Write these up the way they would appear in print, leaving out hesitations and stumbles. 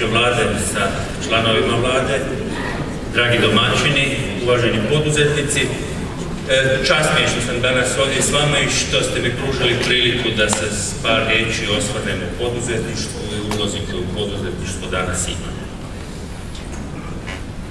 predsjedniče vlade sa članovima vlade, dragi domaćini, uvaženi poduzetnici. Čast mi je što sam danas ovdje s vama i što ste mi pružili priliku da se s par riječi osvrnem u poduzetništvu i ulozi koju poduzetništvo danas ima.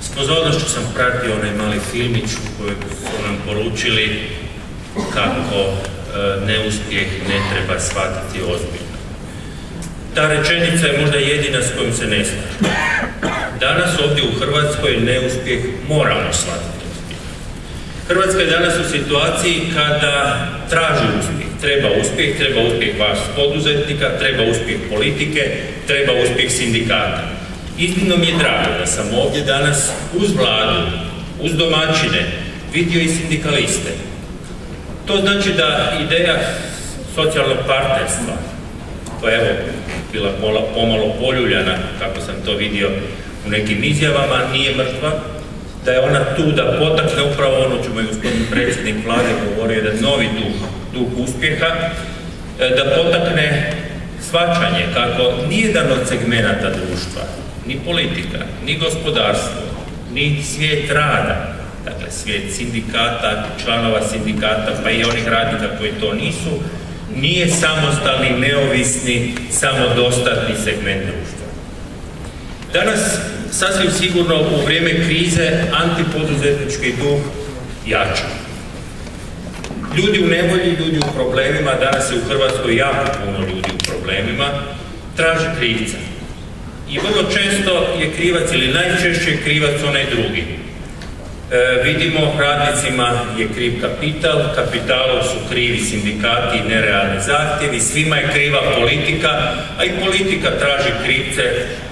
S pozornošću sam pratio onaj mali filmić u kojem su nam poručili kako neuspjeh ne treba shvatiti ozbiljno. Ta rečenica je možda jedina s kojom se ne slažem. Danas ovdje u Hrvatskoj neuspjeh moramo shvatiti ozbiljno. Hrvatska je danas u situaciji kada traži uspjeh. Treba uspjeh vas poduzetnika, treba uspjeh politike, treba uspjeh sindikata. Iznimno mi je drago da sam ovdje danas uz vladu, uz domaćine, vidio i sindikaliste. To znači da ideja socijalnog partnerstva, koja je bila pomalo poljuljana, kako sam to vidio u nekim izjavama, nije mrtva, da je ona tu da potakne upravo ono čemu je gospodin predsjednik vlade govorio, jedan novi duh uspjeha, da potakne shvaćanje kako nijedan od segmenata društva, ni politika, ni gospodarstvo, ni svijet rada, dakle svijet sindikata, članova sindikata, pa i onih radnika koji to nisu, nije samostalni, neovisni, samodostatni segment društva. Danas, sasvim sigurno, u vrijeme krize, antipoduzetnički duh jača. Ljudi u nevolji, ljudi u problemima, danas je u Hrvatskoj jako puno ljudi u problemima, traže krivca. I vrlo često je krivac, ili najčešće je krivac onaj drugi. Vidimo, radnicima je kriv kapital, kapitalu su krivi sindikati i nerealni zahtjevi, svima je kriva politika, a i politika traži krivce,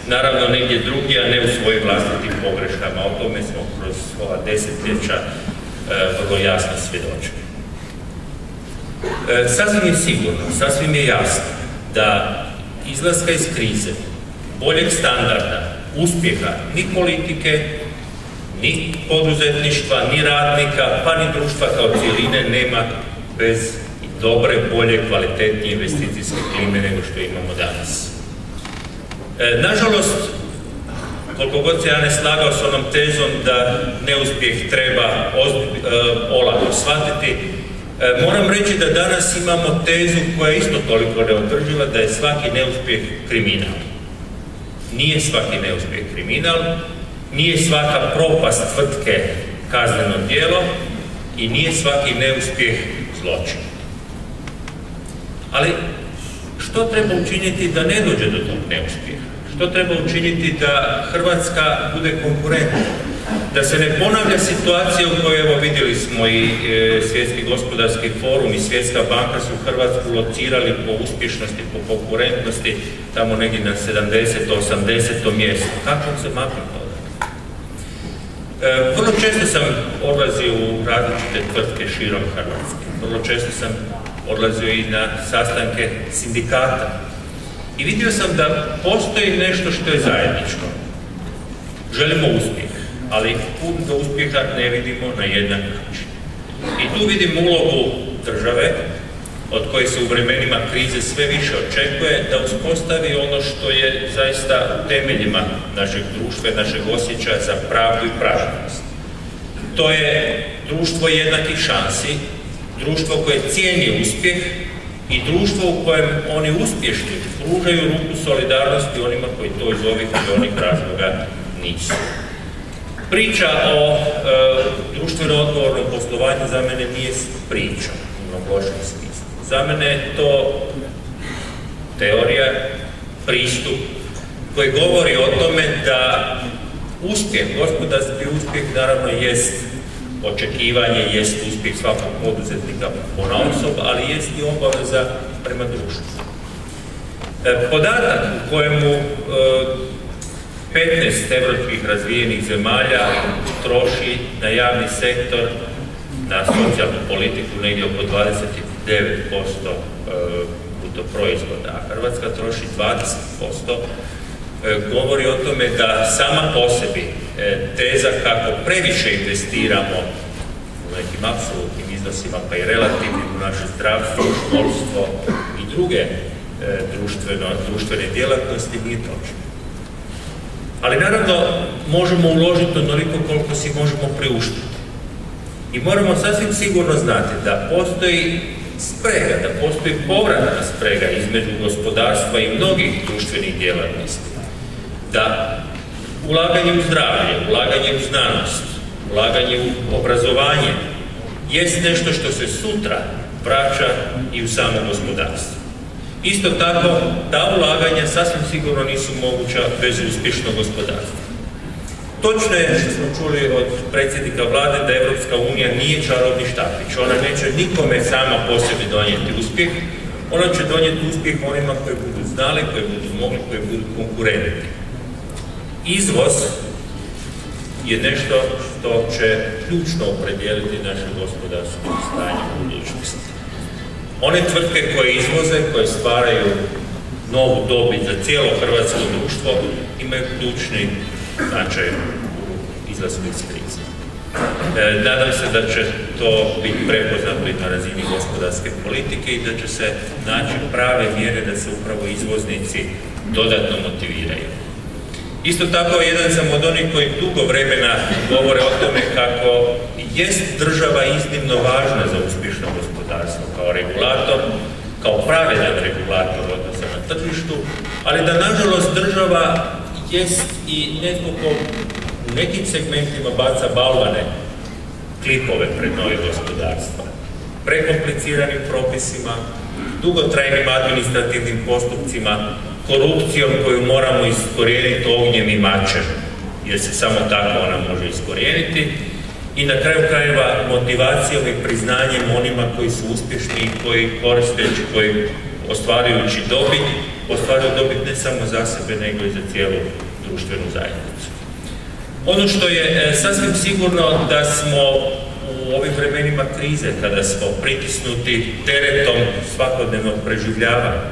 naravno negdje drugdje, a ne u svojim vlastitim pogreškama. O tome smo kroz ova desetljeća vrlo jasno svjedočili. Sasvim je sigurno, sasvim je jasno da izlaska iz krize, boljeg standarda, uspjeha, ni politike, ni poduzetništva, ni radnika, pa ni društva kao cijeline nema bez dobre, bolje, kvalitetnije investicijske klime nego što imamo danas. Nažalost, koliko god se ja ne slagao s onom tezom da neuspjeh treba olako shvatiti, moram reći da danas imamo tezu koja je isto toliko neodrživa, da je svaki neuspjeh kriminal. Nije svaki neuspjeh kriminal, nije svaka propast tvrtke kazneno djelo i nije svaki neuspjeh zločin. Ali što treba učiniti da ne dođe do tog neuspjeha? Što treba učiniti da Hrvatska bude konkurentna? Da se ne ponavlja situacija u kojoj, evo, vidjeli smo i Svjetski gospodarski forum i Svjetska banka su Hrvatsku locirali po uspješnosti, po konkurentnosti, tamo negdje na 70. 80. mjestu. Kako se maknuti od? Vrlo često sam odlazio u različite tvrtke širom Hrvatske. Vrlo često sam odlazio i na sastanke sindikata. I vidio sam da postoji nešto što je zajedničko. Želimo uspjeh, ali put do uspjeha ne vidimo na jednak način. I tu vidim ulogu države, od koje se u vremenima krize sve više očekuje, da uspostavi ono što je zaista u temeljima našeg društva i našeg osjećaja za pravdu i pravednost. To je društvo jednakih šansi, društvo koje cijeni uspjeh i društvo u kojem oni uspješni pružaju ruku solidarnosti onima koji to iz ovih ili onih razloga nisu. Priča o društveno odgovornom poslovanju za mene nije priča u lošem smislu. Za mene je to teorija, pristup koji govori o tome da uspjeh, gospodarski uspjeh naravno jest očekivanje, jest uspjeh svakog poduzetnika ponaosob, ali jest i obaveza prema društvu. Podatak u kojemu 15 evropskih razvijenih zemalja troši na javni sektor, na socijalnu politiku negdje oko 29% bruto proizvoda, a Hrvatska troši 20%, govori o tome da sama po sebi teza kako previše investiramo u nekim apsolutnim iznosima, pa i relativnim u naše zdravstvo, školstvo i druge društvene djelatnosti nije točno. Ali naravno možemo uložiti onoliko koliko si možemo priuštiti. I moramo sasvim sigurno znati da postoji sprega, da postoji povratna sprega između gospodarstva i mnogih društvenih djelatnosti. Da ulaganje u zdravlje, ulaganje u znanost, ulaganje u obrazovanje jest nešto što se sutra vraća i u samo gospodarstvo. Isto tako, ta ulaganja sasvim sigurno nisu moguća bez uspješnog gospodarstva. Točno je što smo čuli od predsjednika vlade da Evropska unija nije čarobni štapić. Ona neće nikome sama po sebi donijeti uspjeh. Ona će donijeti uspjeh onima koji budu znali, koji budu mogli, koji budu konkurentni. Izvoz je nešto što će ključno opredijeliti naše gospodarsko stanje u budućnosti. One tvrtke koje izvoze, koje stvaraju novu dobit za cijelo hrvatsko društvo, imaju ključni značaj u izlasku iz krize. Nadam se da će to biti prepoznato i na razini gospodarske politike i da će se naći prave mjere da se upravo izvoznici dodatno motiviraju. Isto tako, jedan sam od onih koji dugo vremena govore o tome kako jest država iznimno važna za uspješno gospodarstvo kao regulator, kao pravedan regulator odnosa na tržištu, ali da nažalost država jest i netko ko u nekim segmentima baca balvane, klipove pred nove gospodarstva, prekompliciranim propisima, dugotrajnim administrativnim postupcima, korupcijom koju moramo iskorijeniti ognjem i mačem, jer se samo tako ona može iskorijeniti, i na kraju krajeva motivacijom i priznanjem onima koji su uspješni i koji koristeći, koji ostvarujući dobit ne samo za sebe, nego i za cijelu društvenu zajednicu. Ono što je sasvim sigurno da smo u ovim vremenima krize, kada smo pritisnuti teretom svakodnevnog preživljavanja,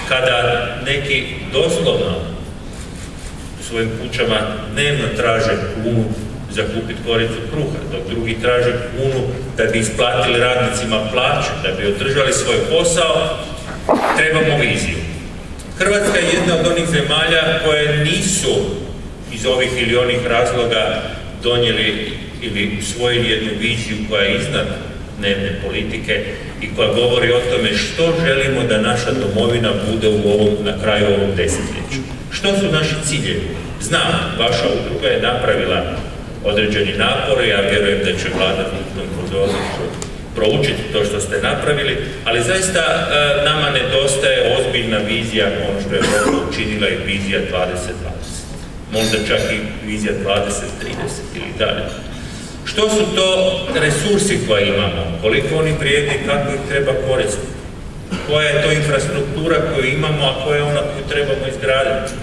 kada neki doslovno u svojim kućama dnevno traže kunu za kupiti koricu kruha, dok drugi traže kunu da bi isplatili radnicima plaće, da bi održali svoj posao, trebamo viziju. Hrvatska je jedna od onih zemalja koje nisu iz ovih ili onih razloga donijeli ili usvojili jednu viziju koja je iznad dnevne politike i koja govori o tome što želimo da naša domovina bude na kraju ovog desetljeća. Što su naši ciljevi? Znam, vaša udruga je napravila određeni napor i ja vjerujem da će vlada hitnom pozornošću proučiti to što ste napravili, ali zaista nama nedostaje ozbiljna vizija, ono što je Europa učinila i vizija 2020. Možda čak i vizija 2030 ili dalje. Što su to resursi koje imamo? Koliko oni vrijedi i kako ih treba koristiti? Koja je to infrastruktura koju imamo, a koja je ona koju trebamo izgraditi?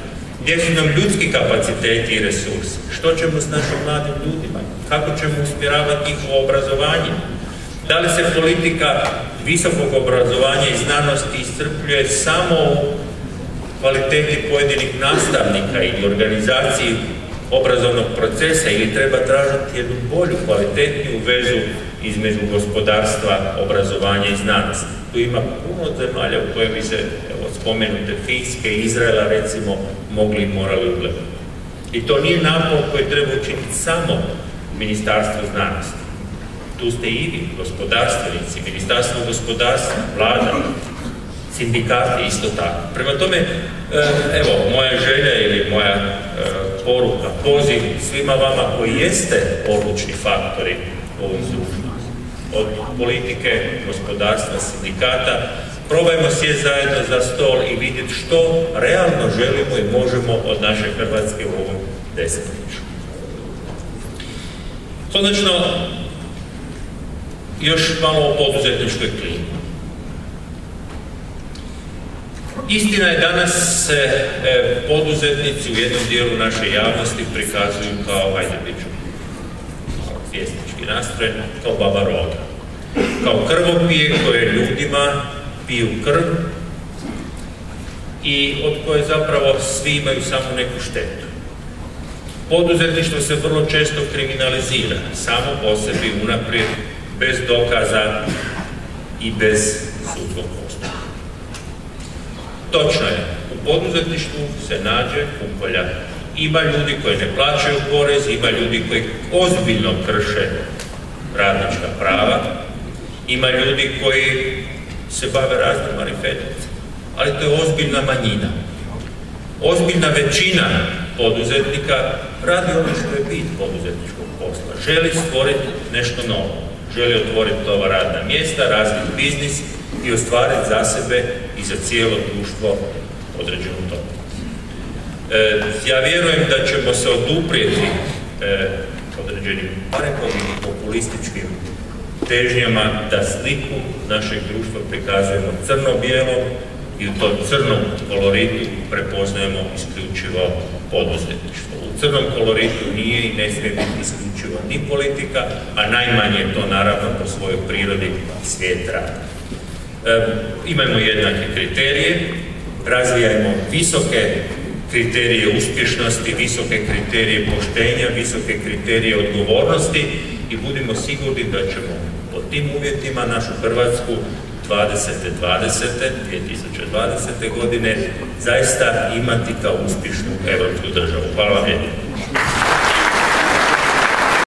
Gdje su nam ljudski kapaciteti i resursi? Što ćemo s našim mladim ljudima? Kako ćemo usmjeravati njihovo obrazovanje? Da li se politika visokog obrazovanja i znanosti iscrpljuje samo u kvaliteti pojedinih nastavnika ili organizaciji obrazovnog procesa ili treba tražiti jednu bolju, kvalitetniju vezu između gospodarstva, obrazovanja i znanosti? Tu ima puno zemalja u koje bi se, evo, spomenute Finske i Izraela, recimo, mogli i morali ugledati. I to nije napor koji treba učiniti samo Ministarstvo znanosti. Tu ste i vi, gospodarstvenici, Ministarstvo gospodarstva, vlada, sindikati isto tako. Prema tome, evo, moja želja ili moja poruka, poziv svima vama koji jeste odlučni faktori u ovom društvu, od politike, gospodarstva, sindikata, probajmo sjesti zajedno za stol i vidjeti što realno želimo i možemo od naše Hrvatske u ovom desetljeću. Konačno, još malo o poduzetničkoj klimi. Istina je, danas se poduzetnici u jednom dijelu naše javnosti prikazuju kao, ajde bit ću pjesnički nastrojen, kao baba roga. Kao krvopije koje ljudima piju krv i od koje zapravo svi imaju samo neku štetu. Poduzetništvo se vrlo često kriminalizira, samo po sebi, unaprijed, bez dokaza i bez sudskog postupka. Točno je, u poduzetništvu se nađe kukolja Ima ljudi koji ne plaćaju porez, ima ljudi koji ozbiljno krše radnička prava, ima ljudi koji se bave raznim marifetnicama, ali to je ozbiljna manjina. Ozbiljna većina poduzetnika radi ono što je bit poduzetničkog posla. Želi stvoriti nešto novo, želi otvoriti nova radna mjesta, razviti biznis i ostvariti za sebe i za cijelo društvo određenu dobit. Ja vjerujem da ćemo se oduprijeti određenim parekovim populističkim težnjama da sliku našeg društva prikazujemo crno-bijelo i u tom crnom koloritu prepoznajemo isključivo poduzetništvo. U crnom koloritu nije i ne smije biti isključivo ni politika, a najmanje to naravno po svojoj prirodi svijet rada. Imajmo jednake kriterije, razvijajmo visoke kriterije uspješnosti, visoke kriterije poštenja, visoke kriterije odgovornosti i budimo sigurni da ćemo pod tim uvjetima našu Hrvatsku 2020. godine zaista imati kao uspješnu europsku državu. Hvala vam lijepo.